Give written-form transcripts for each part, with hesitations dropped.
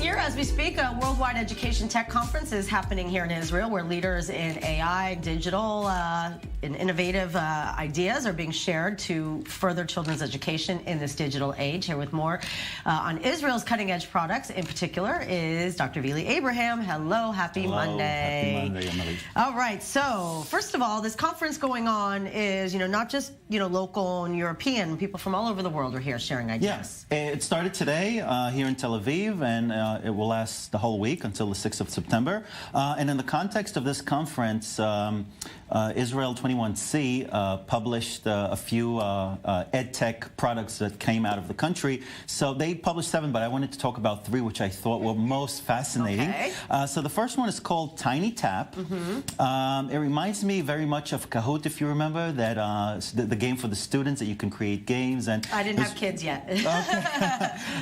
here as we speak. A worldwide education tech conference is happening here in Israel, where leaders in AI, digital, and innovative ideas are being shared to further children's education in this digital age. Here with more on Israel's cutting-edge products in particular is Dr. Vili Abraham. Hello, happy Monday. Happy Monday, Emily. All right, so first of all, this conference going on is, not just, local and European. People from all over the world are here sharing ideas. Yes, it started today here in Tel Aviv, and it will last the whole week until the 6th of September. And in the context of this conference, Israel 21C published a few EdTech products that came out of the country. So they published 7, but I wanted to talk about 3, which I thought were most fascinating. Okay. So the first one is called Tiny Tap. It reminds me very much of Kahoot, if you remember, that the game for the students that you can create games. And I didn't have kids yet.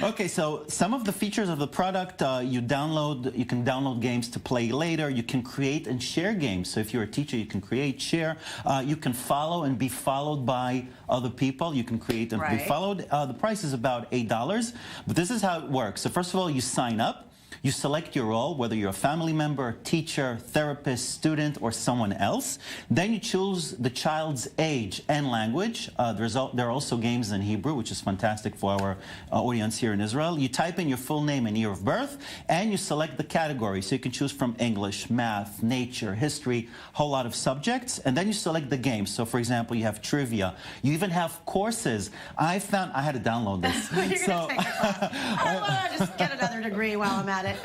Okay, so some of the features of the product, you can download games to play later. You can create and share games. So if you're a teacher, you can create, share. You can follow and be followed by other people. You can create and be followed. The price is about $8, but this is how it works. So first of all, you sign up. You select your role, whether you're a family member, teacher, therapist, student, or someone else. Then you choose the child's age and language. There are also games in Hebrew, which is fantastic for our audience here in Israel. You type in your full name and year of birth, and you select the category. So you can choose from English, math, nature, history, a whole lot of subjects. And then you select the game. So, for example, you have trivia. You even have courses. I had to download this. You're going to take a class. I want to just get another degree while I'm at it.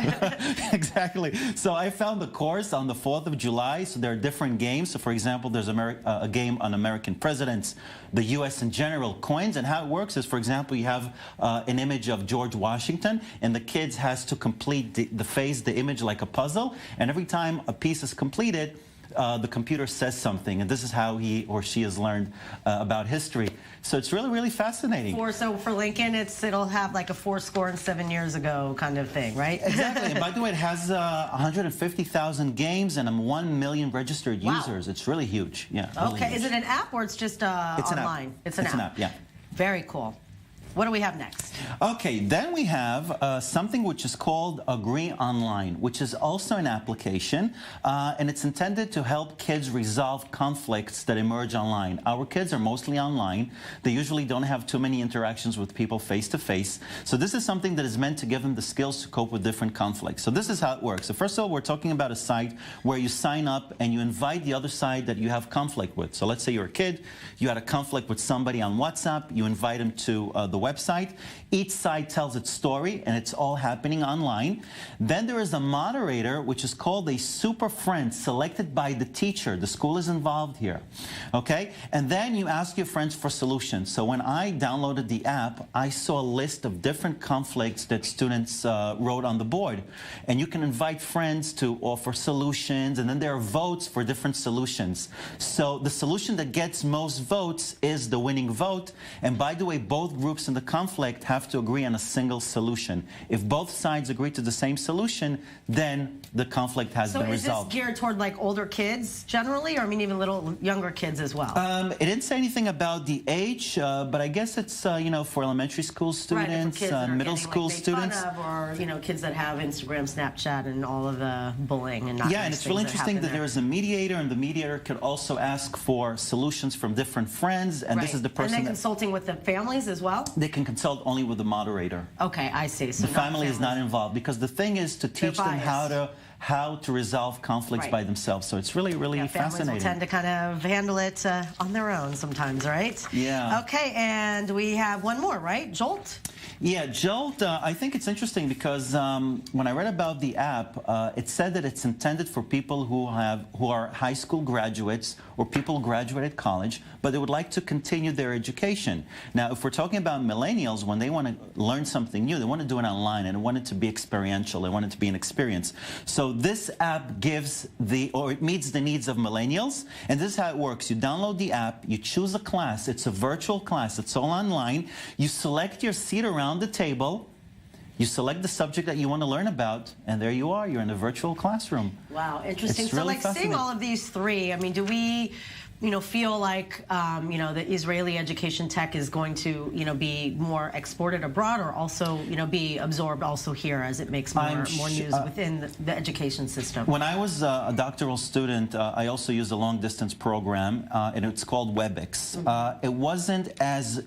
Exactly. So I found the course on the 4th of July. So there are different games. So for example, there's a game on American presidents, the U.S. in general, coins. And how it works is, for example, you have an image of George Washington, and the kids has to complete the image like a puzzle. And every time a piece is completed, the computer says something, and this is how he or she has learned about history. So it's really, really fascinating. So for Lincoln, it'll have like a 407 years ago kind of thing, right? Exactly. And by the way, it has 150,000 games and 1 million registered users. It's really huge. Yeah. Really okay. huge. Is it an app or it's just online? It's an app. Yeah. Very cool. What do we have next? Okay, then we have something which is called Agree Online, which is also an application, and it's intended to help kids resolve conflicts that emerge online. Our kids are mostly online. They usually don't have too many interactions with people face-to-face. So this is something that is meant to give them the skills to cope with different conflicts. So this is how it works. So first of all, we're talking about a site where you sign up and you invite the other side that you have conflict with. So let's say you're a kid, you had a conflict with somebody on WhatsApp, you invite them to the website. Each side tells its story, and it's all happening online. Then there is a moderator, which is called a super friend, selected by the teacher. The school is involved here. Okay? And then you ask your friends for solutions. So when I downloaded the app, I saw a list of different conflicts that students wrote on the board. And you can invite friends to offer solutions, and then there are votes for different solutions. So the solution that gets most votes is the winning vote. And by the way, both groups in the conflict have to agree on a single solution. If both sides agree to the same solution, then the conflict has been resolved. So is this geared toward like older kids generally, or I mean even little younger kids as well? It didn't say anything about the age, but I guess it's for elementary school students, middle school students, or kids that have Instagram, Snapchat, and all of the bullying and not. Yeah, and it's really interesting that there is a mediator, and the mediator could also ask for solutions from different friends, and this is the person. And they're consulting with the families as well. They can consult only with the moderator. Okay, I see. So the family is not involved, because the thing is to teach them how to resolve conflicts by themselves. So it's really, really fascinating. Families will tend to kind of handle it on their own sometimes, right? Yeah. Okay, and we have one more, right? Jolt? Yeah, Jolt, I think it's interesting because when I read about the app, it said that it's intended for people who are high school graduates or people who graduated college, but they would like to continue their education. Now, if we're talking about millennials, when they want to learn something new, they want to do it online, and they want it to be experiential. They want it to be an experience. So this app it meets the needs of millennials, and this is how it works. You download the app, you choose a class. It's a virtual class. It's all online. You select your seat around the table. You select the subject that you want to learn about, and there you are. You're in a virtual classroom. Wow, interesting. It's So really like seeing all of these three, I mean, do we feel like, the Israeli education tech is going to, be more exported abroad, or also, be absorbed also here as it makes more news within the education system? When I was a doctoral student, I also used a long-distance program, and it's called WebEx. It wasn't as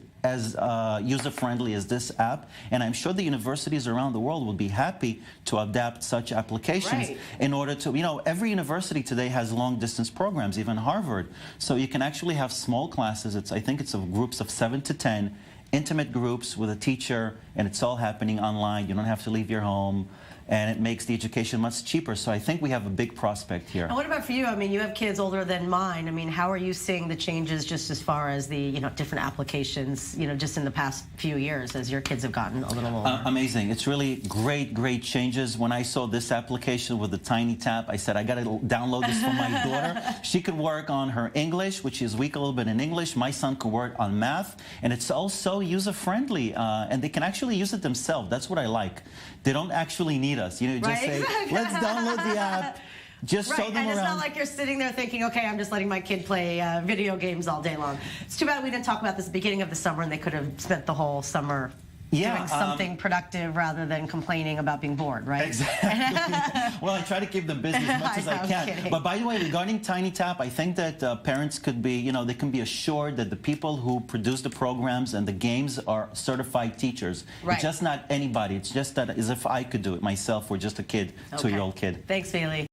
user-friendly as this app, and I'm sure the universities around the world will be happy to adapt such applications in order to, every university today has long-distance programs, even Harvard. So you can actually have small classes. I think it's of groups of 7 to 10, intimate groups with a teacher, and it's all happening online. You don't have to leave your home, and it makes the education much cheaper. So I think we have a big prospect here. And what about for you? I mean, you have kids older than mine. I mean, how are you seeing the changes just as far as the, different applications, just in the past few years as your kids have gotten a little older? Amazing. It's really great changes. When I saw this application with the tiny tap, I said, I got to download this for my daughter. She could work on her English, which is weak a little bit in English. My son could work on math. And it's also user-friendly. And they can actually use it themselves. That's what I like. They don't actually need us. Just say, let's download the app. Just show them around. And it's not like you're sitting there thinking, okay, I'm just letting my kid play video games all day long. It's too bad we didn't talk about this at the beginning of the summer, and they could have spent the whole summer doing something productive rather than complaining about being bored, right? Exactly. Well, I try to keep them busy as much as I can. Kidding. But by the way, regarding Tiny Tap, I think that parents could be, they can be assured that the people who produce the programs and the games are certified teachers. Right. It's just not anybody. It's just that as if I could do it myself or just a kid, 2-year-old kid. Thanks, Bailey.